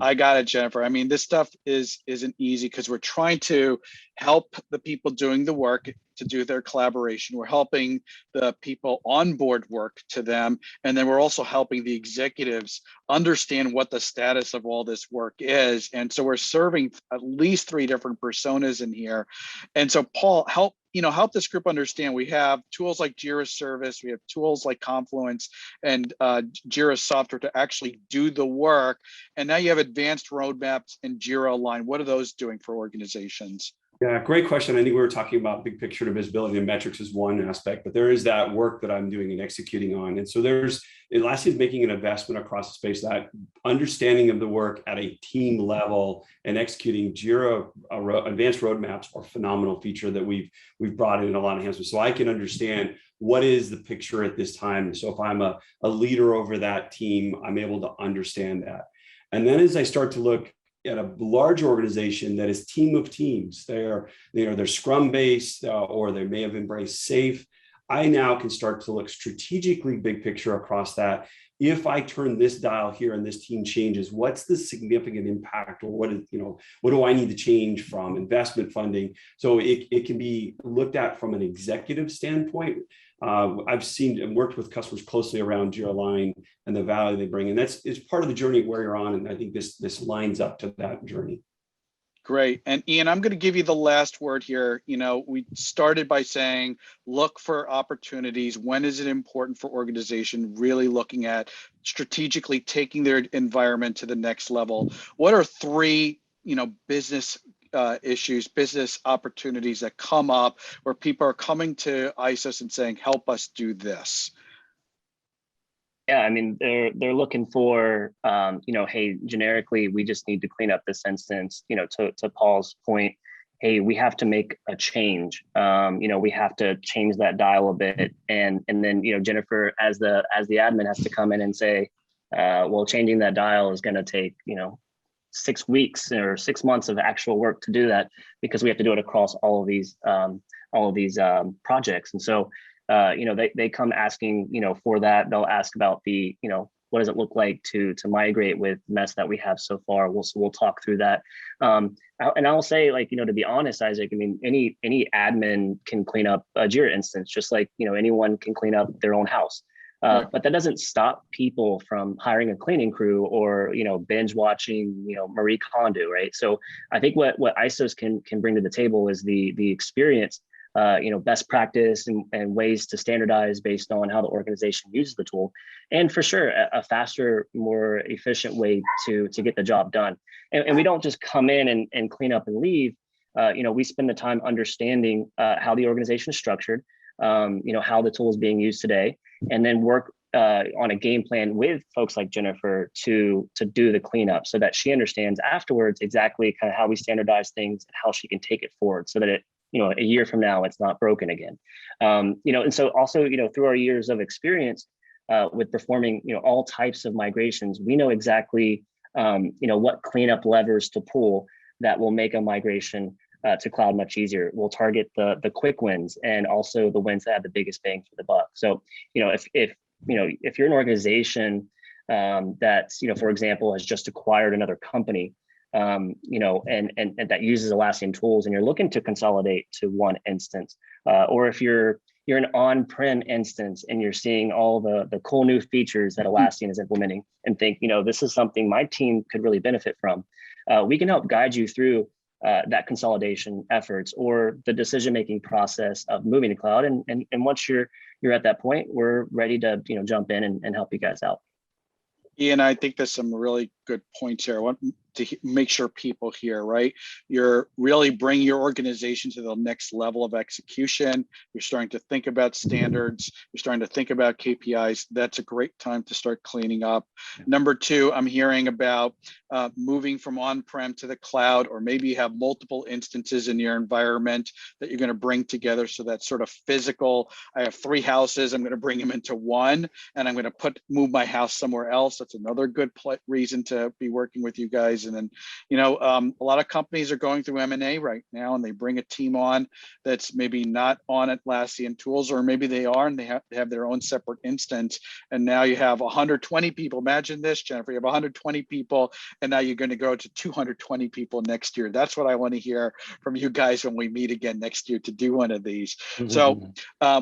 I got it, Jennifer. I mean, this stuff isn't easy because we're trying to help the people doing the work to do their collaboration. We're helping the people onboard work to them. And then we're also helping the executives understand what the status of all this work is. And so we're serving at least 3 different personas in here. And so Paul, help this group understand. We have tools like Jira Service, we have tools like Confluence and Jira software to actually do the work. And now you have advanced roadmaps and Jira Align. What are those doing for organizations? Yeah, great question. I think we were talking about big picture to visibility, and metrics is one aspect, but there is that work that I'm doing and executing on. And so Atlassian is making an investment across the space, that understanding of the work at a team level and executing Jira advanced roadmaps are a phenomenal feature that we've brought in a lot of enhancements. So I can understand what is the picture at this time. So if I'm a leader over that team, I'm able to understand that. And then as I start to look at a large organization that is team of teams, they're Scrum based or they may have embraced SAFe, I now can start to look strategically big picture across that. If I turn this dial here and this team changes, what's the significant impact, or what do I need to change from investment funding? So it can be looked at from an executive standpoint. I've seen and worked with customers closely around Jira Align and the value they bring, and it's part of the journey where you're on. And I think this lines up to that journey. Great. And Ian, I'm going to give you the last word here. We started by saying, look for opportunities. When is it important for organization really looking at strategically taking their environment to the next level? What are 3, business issues, business opportunities that come up where people are coming to ISOs and saying, help us do this? Yeah, I mean, they're looking for, hey, generically, we just need to clean up this instance, to Paul's point, hey, we have to make a change. We have to change that dial a bit. And then, Jennifer, as the admin, has to come in and say, well, changing that dial is going to take, 6 weeks or 6 months of actual work to do that, because we have to do it across all of these projects. And so, they come asking, for that. They'll ask about the, what does it look like to migrate with mess that we have so far? We'll talk through that. And I'll say, to be honest, Isaac, I mean, any admin can clean up a Jira instance, just like, anyone can clean up their own house. But that doesn't stop people from hiring a cleaning crew or, binge watching, Marie Kondo, right? So I think what ISOs can bring to the table is the experience, best practice and ways to standardize based on how the organization uses the tool. And for sure, a faster, more efficient way to get the job done. And we don't just come in and clean up and leave. We spend the time understanding how the organization is structured, how the tool is being used today, and then work on a game plan with folks like Jennifer to do the cleanup, so that she understands afterwards exactly kind of how we standardize things and how she can take it forward, so that it, a year from now, it's not broken again. And so also, through our years of experience with performing, all types of migrations, we know exactly, what cleanup levers to pull that will make a migration to cloud much easier. We'll target the quick wins and also the wins that have the biggest bang for the buck. So, if you're an organization that's, for example, has just acquired another company, and that uses Atlassian tools, and you're looking to consolidate to one instance, or if you're an on-prem instance and you're seeing all the cool new features that Atlassian is implementing and think, this is something my team could really benefit from, we can help guide you through that consolidation efforts or the decision-making process of moving to cloud. And once you're at that point, we're ready to jump in and help you guys out. Ian, I think there's some really good points here. I want to make sure people hear, right? You're really bringing your organization to the next level of execution. You're starting to think about standards. You're starting to think about KPIs. That's a great time to start cleaning up. Number 2, I'm hearing about moving from on-prem to the cloud, or maybe you have multiple instances in your environment that you're going to bring together. So that's sort of physical. I have 3 houses. I'm going to bring them into one, and I'm going to move my house somewhere else. That's another good reason to be working with you guys. KPIs. And then, a lot of companies are going through M&A right now, and they bring a team on that's maybe not on Atlassian tools, or maybe they are and they have their own separate instance. And now you have 120 people. Imagine this, Jennifer, you have 120 people, and now you're going to go to 220 people next year. That's what I want to hear from you guys when we meet again next year to do one of these. So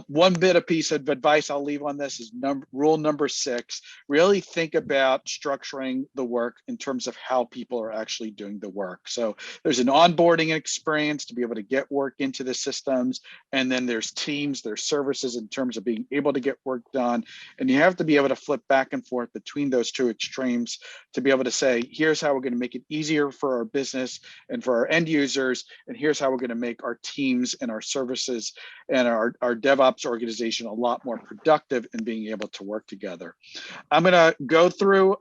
one bit of piece of advice I'll leave on this is rule number 6. Really think about structuring the work in terms of how people are actually doing the work. So there's an onboarding experience to be able to get work into the systems. And then there's teams, there's services in terms of being able to get work done. And you have to be able to flip back and forth between those two extremes to be able to say, here's how we're going to make it easier for our business and for our end users. And here's how we're going to make our teams and our services and our DevOps organization a lot more productive in being able to work together. I'm going to go through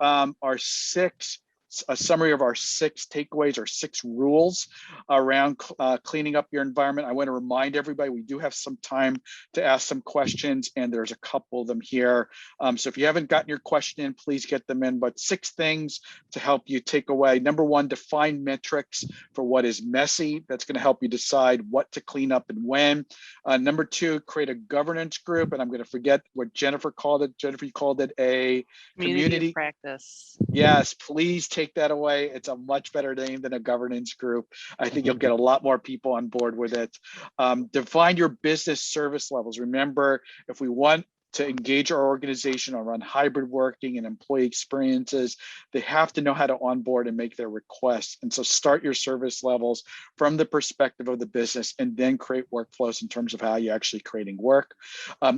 a summary of our 6 takeaways or 6 rules around cleaning up your environment. I want to remind everybody we do have some time to ask some questions, and there's a couple of them here. So if you haven't gotten your question in, please get them in. But 6 things to help you take away. Number 1, define metrics for what is messy. That's going to help you decide what to clean up and when. Number 2, create a governance group, and I'm going to forget what Jennifer called it. Jennifer, you called it a community practice. Yes, please take that away. It's a much better name than a governance group. I think you'll get a lot more people on board with it. Define your business service levels. Remember, if we want to engage our organization or run hybrid working and employee experiences, they have to know how to onboard and make their requests. And so start your service levels from the perspective of the business, and then create workflows in terms of how you're actually creating work.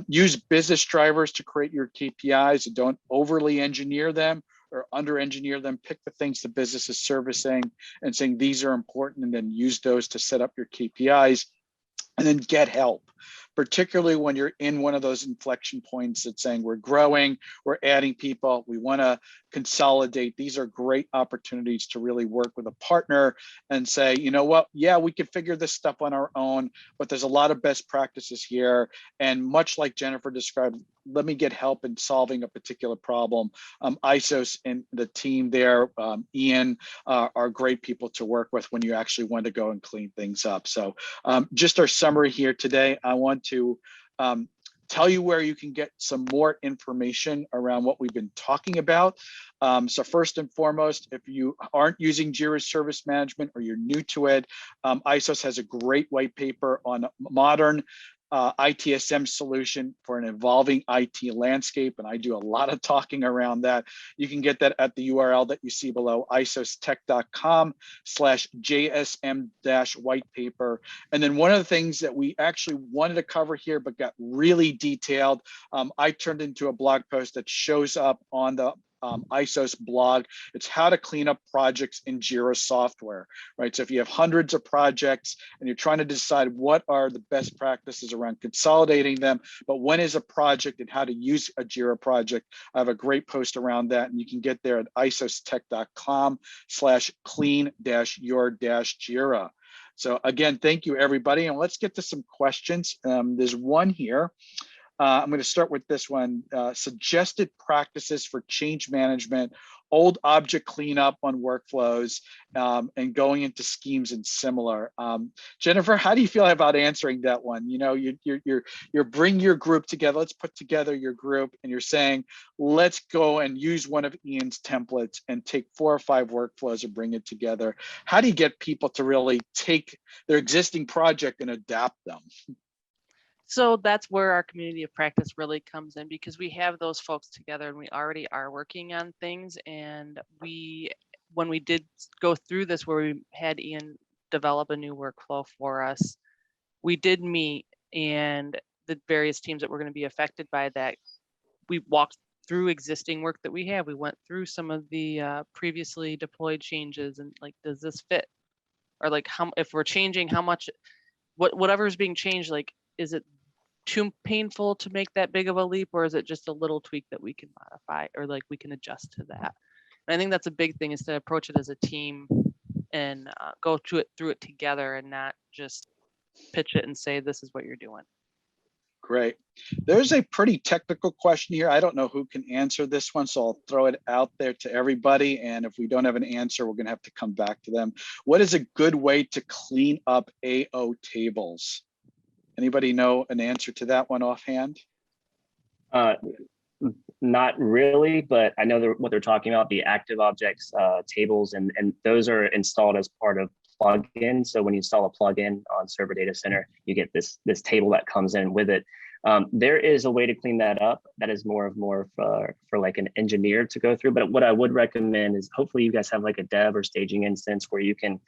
Use business drivers to create your KPIs, and don't overly engineer them or under engineer them. Pick the things the business is servicing and saying these are important, and then use those to set up your KPIs. And then get help, particularly when you're in one of those inflection points that's saying we're growing, we're adding people, we want to consolidate. These are great opportunities to really work with a partner and say, you know what, yeah, we can figure this stuff on our own, but there's a lot of best practices here. And much like Jennifer described, let me get help in solving a particular problem. ISOS and the team there, Ian, are great people to work with when you actually want to go and clean things up. So just our summary here today, I want to tell you where you can get some more information around what we've been talking about. So first and foremost, if you aren't using Jira Service Management or you're new to it, ISOS has a great white paper on modern ITSM solution for an evolving IT landscape, and I do a lot of talking around that. You can get that at the URL that you see below, isostech.com/JSM-white paper. And then one of the things that we actually wanted to cover here but got really detailed, I turned into a blog post that shows up on the ISOS blog. It's how to clean up projects in Jira software, right? So if you have hundreds of projects and you're trying to decide what are the best practices around consolidating them, but when is a project and how to use a Jira project, I have a great post around that, and you can get there at isostech.com/clean-your-Jira. So again, thank you everybody. And let's get to some questions. There's one here. I'm going to start with this one. Suggested practices for change management, old object cleanup on workflows, and going into schemes and similar. Jennifer, how do you feel about answering that one? You know, you're bring your group together. Let's put together your group, and you're saying, let's go and use one of Ian's templates and take 4 or 5 workflows and bring it together. How do you get people to really take their existing project and adapt them? So that's where our community of practice really comes in, because we have those folks together and we already are working on things. And when we did go through this, where we had Ian develop a new workflow for us, we did meet, and the various teams that were going to be affected by that, we walked through existing work that we have. We went through some of the previously deployed changes, and like, does this fit? Or like, how, if we're changing, how much, whatever is being changed, like, is it too painful to make that big of a leap, or is it just a little tweak that we can modify, or like we can adjust to that? And I think that's a big thing, is to approach it as a team and go through it together, and not just pitch it and say, this is what you're doing. Great. There's a pretty technical question here. I don't know who can answer this one, so I'll throw it out there to everybody. And if we don't have an answer, we're going to have to come back to them. What is a good way to clean up AO tables? Anybody know an answer to that one offhand? Not really, but I know what they're talking about, the active objects tables, and those are installed as part of plugin. So when you install a plugin on Server Data Center, you get this table that comes in with it. There is a way to clean that up. That is more for like an engineer to go through. But what I would recommend is hopefully you guys have like a dev or staging instance where you can,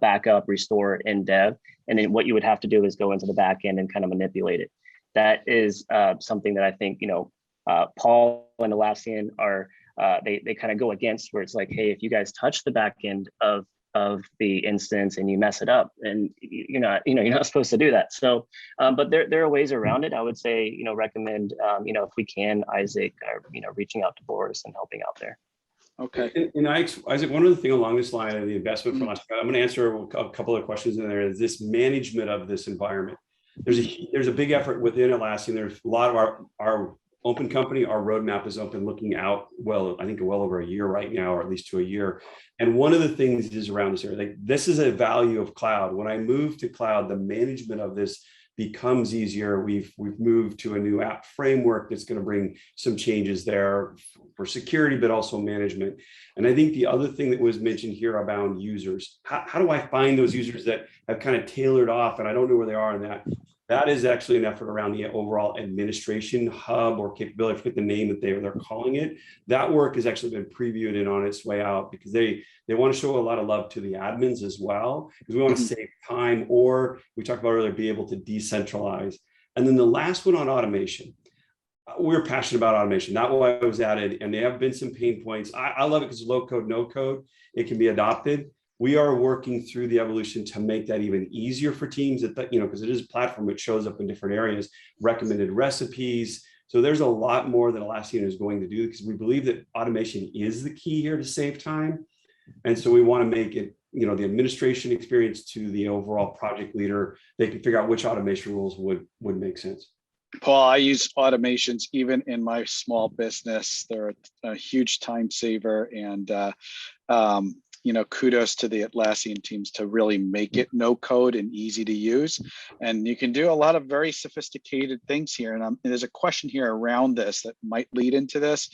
back up, restore in dev. And then what you would have to do is go into the back end and kind of manipulate it. That is something that I think, Paul and Atlassian are, they kind of go against, where it's like, hey, if you guys touch the back end of the instance and you mess it up, and you're not supposed to do that. So, but there are ways around it. I would say, recommend, if we can, Isaac, reaching out to Boris and helping out there. Okay. And Isaac, one other thing along this line of the investment from us, I'm going to answer a couple of questions in there. Is this management of this environment? There's a big effort within Atlassian. There's a lot of our open company, our roadmap is open, looking out, I think well over a year right now, or at least to a year. And one of the things is around this area, like this is a value of cloud. When I move to cloud, the management of this becomes easier. We've moved to a new app framework that's going to bring some changes there for security, but also management. And I think the other thing that was mentioned here about users, how do I find those users that have kind of tailored off and I don't know where they are in that? That is actually an effort around the overall administration hub or capability. I forget the name that they're calling it. That work has actually been previewed and on its way out, because they want to show a lot of love to the admins as well, because we want to save time, or we talked about earlier, be able to decentralize. And then the last one on automation. We're passionate about automation. That why it was added, and there have been some pain points. I love it because low code, no code, it can be adopted. We are working through the evolution to make that even easier for teams, because it is a platform that shows up in different areas, recommended recipes. So there's a lot more that Atlassian is going to do, because we believe that automation is the key here to save time. And so we want to make it, the administration experience to the overall project leader. They can figure out which automation rules would make sense. Paul, I use automations even in my small business. They're a huge time saver, and kudos to the Atlassian teams to really make it no code and easy to use. And you can do a lot of very sophisticated things here. And there's a question here around this that might lead into this.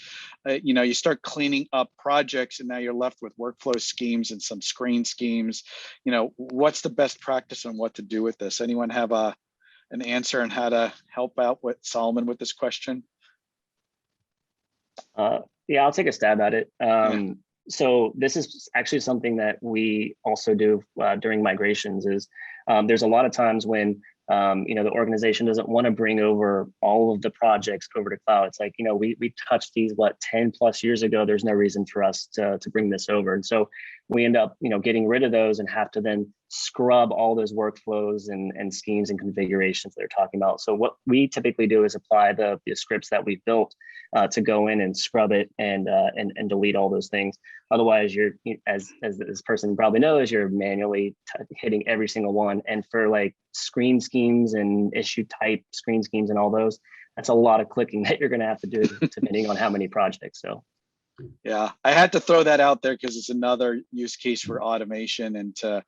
You start cleaning up projects and now you're left with workflow schemes and some screen schemes. What's the best practice on what to do with this? Anyone have an answer on how to help out with Solomon with this question? Yeah, I'll take a stab at it. So this is actually something that we also do during migrations. Is there's a lot of times when the organization doesn't want to bring over all of the projects over to cloud. It's like, we touched these 10 plus years ago. There's no reason for us to bring this over, and so we end up getting rid of those and have to then scrub all those workflows and schemes and configurations that they're talking about. So what we typically do is apply the scripts that we've built to go in and scrub it and delete all those things. Otherwise, you're, as this person probably knows, you're manually hitting every single one. And for like screen schemes and issue type screen schemes and all those, that's a lot of clicking that you're going to have to do depending on how many projects. So. Yeah, I had to throw that out there because it's another use case for automation and to,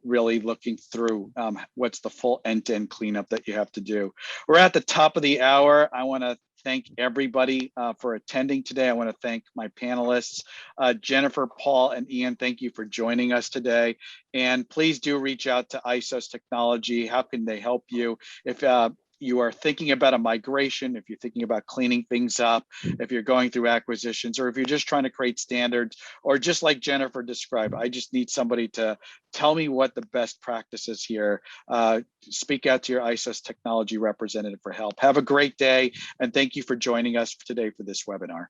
really looking through what's the full end-to-end cleanup that you have to do. We're at the top of the hour. I want to thank everybody for attending today. I want to thank my panelists, Jennifer, Paul, and Ian. Thank you for joining us today. And please do reach out to ISOS Technology. How can they help you? If you are thinking about a migration, if you're thinking about cleaning things up, if you're going through acquisitions, or if you're just trying to create standards, or just like Jennifer described, I just need somebody to tell me what the best practice is here. Speak out to your ISOS Technology representative for help. Have a great day, and thank you for joining us today for this webinar.